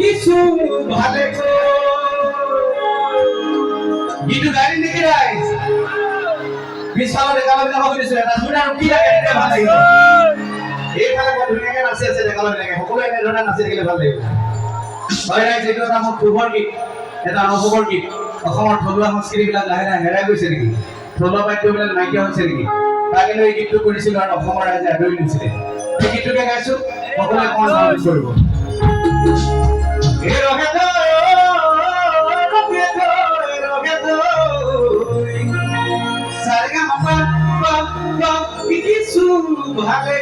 কিছু ভালো গীত গাড়ি লিখে রাইস বিশালে গালা গালা করেছিল না শুনে আর কি লাগে এটা ভালো লাগে এই খালা কত ধুনিয়াকে নাচে আছে গালা লাগে সকলো এনে ধৰণে নাচি থাকিলে ভাল লাগিব হয় ৰাইজ এইটো এটা মোৰ খবৰ গীত এটা নৱবৰ গীত অসমৰ থলুৱা সংস্কৃতিবিলাক লাহে লাহে হেৰাই গৈছে নেকি থলুৱা বাদ্যবিলাক নাইকিয়া হৈছে নেকি তাকে লৈ এই গীতটো কৰিছিল আৰু অসমৰ ৰাইজে আদৰি লৈছিলে এই গীতটোকে গাইছো সকলোৱে কণ কৰিব এই ৰকেট সারেগা মাপা পা পা কিছু ভালো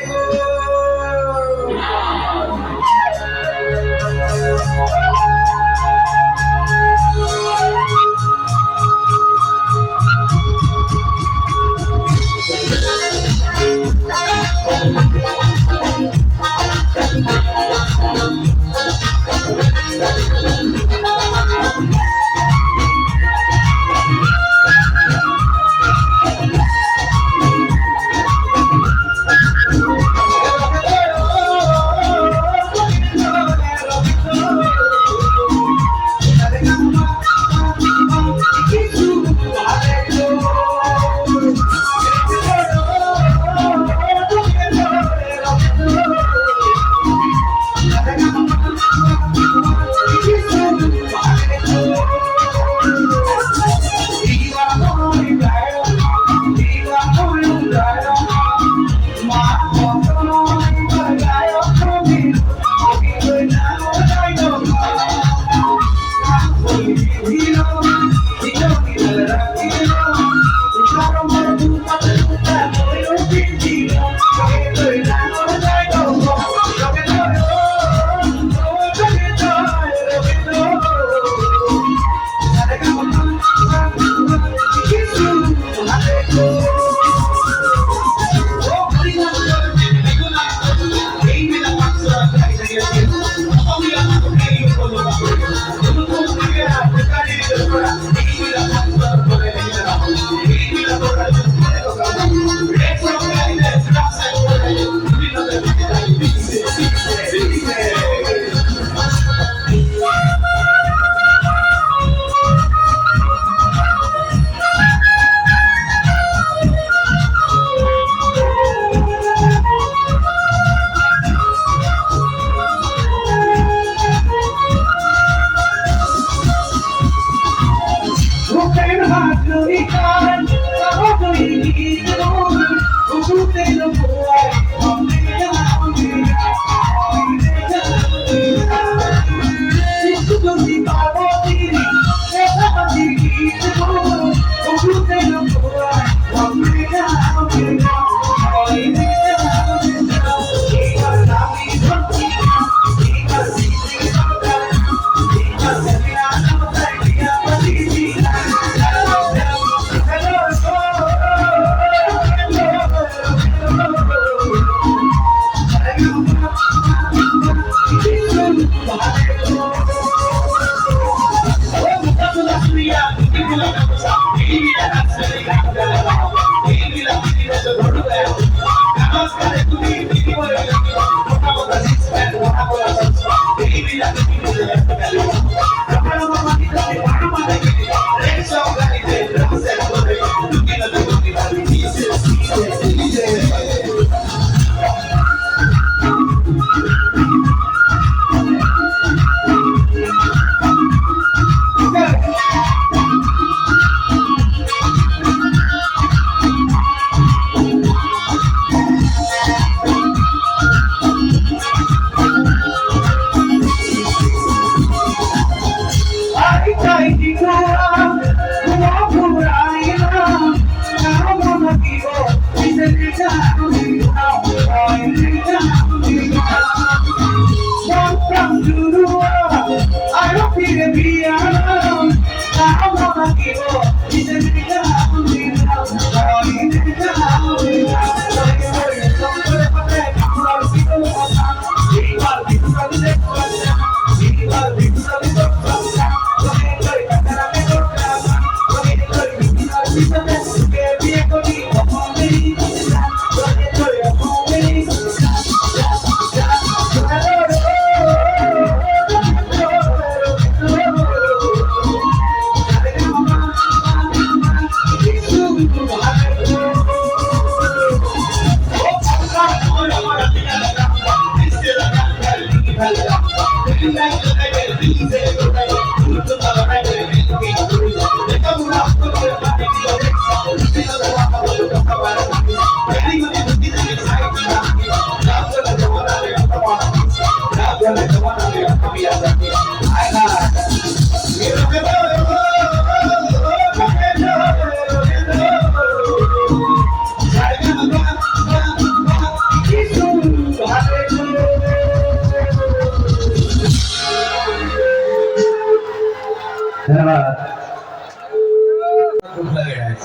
ৰাইজ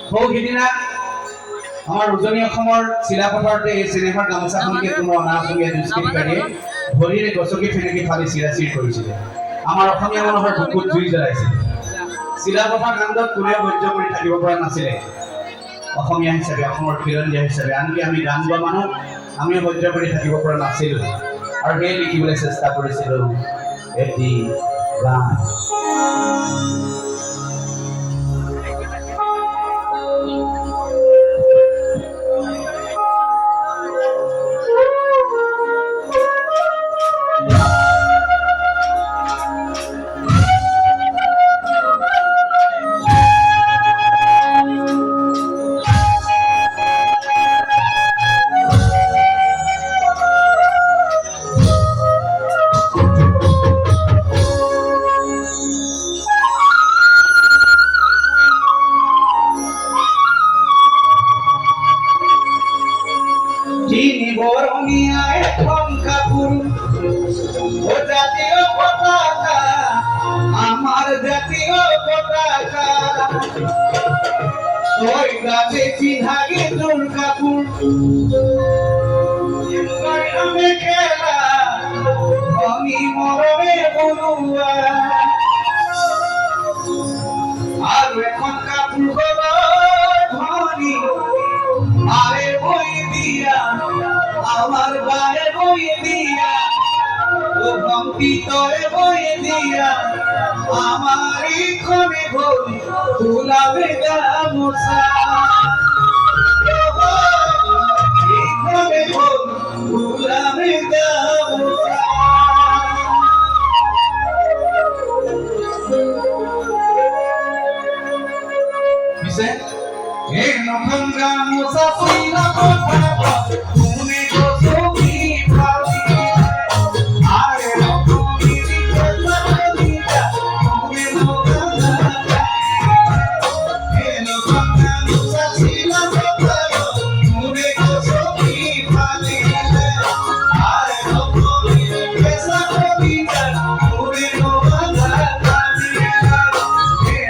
সৌ সিদিনা আমাৰ উজনি অসমৰ চিলাপথাৰতে এই চিনেমাৰ গামোচাখনকে কোনো অনা অসমীয়া দুষ্কৃতিকাৰীয়ে ভৰিৰে গছকি ফেনেকি ফালি চিৰাচিৰ কৰিছিলে আমাৰ অসমীয়া মানুহৰ বুকুত জুই জ্বলাইছিল চিলাপথাৰ কাণ্ডত কোনেও সহ্য কৰি থাকিব পৰা নাছিলে অসমীয়া হিচাপে অসমৰ খিলঞ্জীয়া হিচাপে আনকি আমি গান গোৱা মানুহ আমিও সহ্য কৰি থাকিব পৰা নাছিলোঁ আৰু সেই লিখিবলৈ চেষ্টা কৰিছিলোঁ এটি গান যিনি বরমিয়ায় কাপুর ও জাতীয় পতাকা আমার জাতীয় পতাকা ওই গাছে চিন্হাগে দুর্গাপুর আমি খেলা আমি মরমে বলুয়া আর এখন কাপুর ধনী আরে বই দিয়া আমার গায়ে বই দিয়া ও ভক্তি তোরে বই দিয়া আমার ইখনে ভুল ফুলাবে গামোচা ইখনে ভুল ফুলাবে গামোচা পিছে এই নতুন গামোচা চিলা কথা তুমি কসমি পাবি আরে তুমি দিতা তুমি মোনা এই নতুন গামোচা চিলা কথা তুমি কসমি পাবি আরে তুমি দিতা তুমি মোনা এই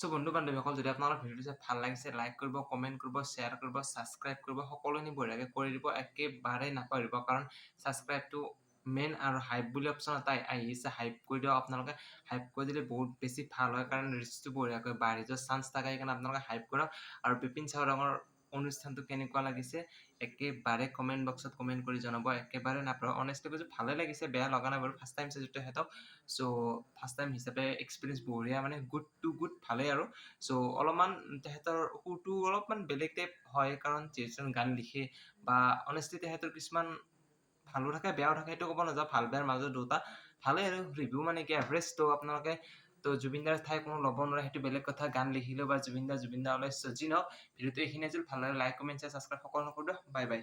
সো বন্ধু বান্ধৱীসকল যদি আপোনালোকৰ ভিডিঅ'টো চাই ভাল লাগিছে লাইক কৰিব কমেণ্ট কৰিব শ্বেয়াৰ কৰিব ছাবস্ক্ৰাইব কৰিব সকলোখিনি বঢ়িয়াকৈ কৰি দিব একেবাৰে নাপাহৰিব কাৰণ ছাবস্ক্ৰাইবটো মেইন আৰু হাইপ বুলি অপশ্যন এটা আহিছে হাইপ কৰি দিয়ক আপোনালোকে হাইপ কৰি দিলে বহুত বেছি ভাল হয় কাৰণ ৰিচটো বঢ়িয়াকৈ বাঢ়ি যোৱাৰ চান্স থাকে সেইকাৰণে আপোনালোকে হাইপ কৰক আৰু বিপিন চাউদাঙৰ অনুষ্ঠানটো কেনেকুৱা লাগিছে একেবাৰে কমেণ্ট বক্সত কমেণ্ট কৰি জনাব একেবাৰে নাপাহৰিব অনেষ্টলি কৈছোঁ ভালে লাগিছে বেয়া লগা নাই বাৰু ফাৰ্ষ্ট টাইম চাইছোঁ তেখেতক চ' ফাৰ্ষ্ট টাইম হিচাপে এক্সপিৰিয়েঞ্চ বঢ়িয়া মানে গুড টু গুড ভালেই আৰু চ' অলপমান তেখেতৰ সুৰটো অলপমান বেলেগ টাইপ হয় কাৰণ যিজন গান লিখে বা অনেষ্টলি তেখেতৰ কিছুমান ভালো থাকে বেয়াও থাকে সেইটো ক'ব নাযাওঁ ভাল বেয়াৰ মাজত দুটা ভালেই আৰু ৰিভিউ মানে কি এভাৰেজ ত' আপোনালোকে তো জুবিনদাৰ ঠাই কোনো ল'ব নোৱাৰে সেইটো বেলেগ কথা গান লিখিলেও বা জুবিনদা ওলাইছে যি নহওক ভিডিঅ'টো এইখিনি আছিল ভাল লাগে লাইক কমেণ্ট শ্বেয়াৰ ছাবস্ক্ৰাইব সকলো নকৰিব বাই বাই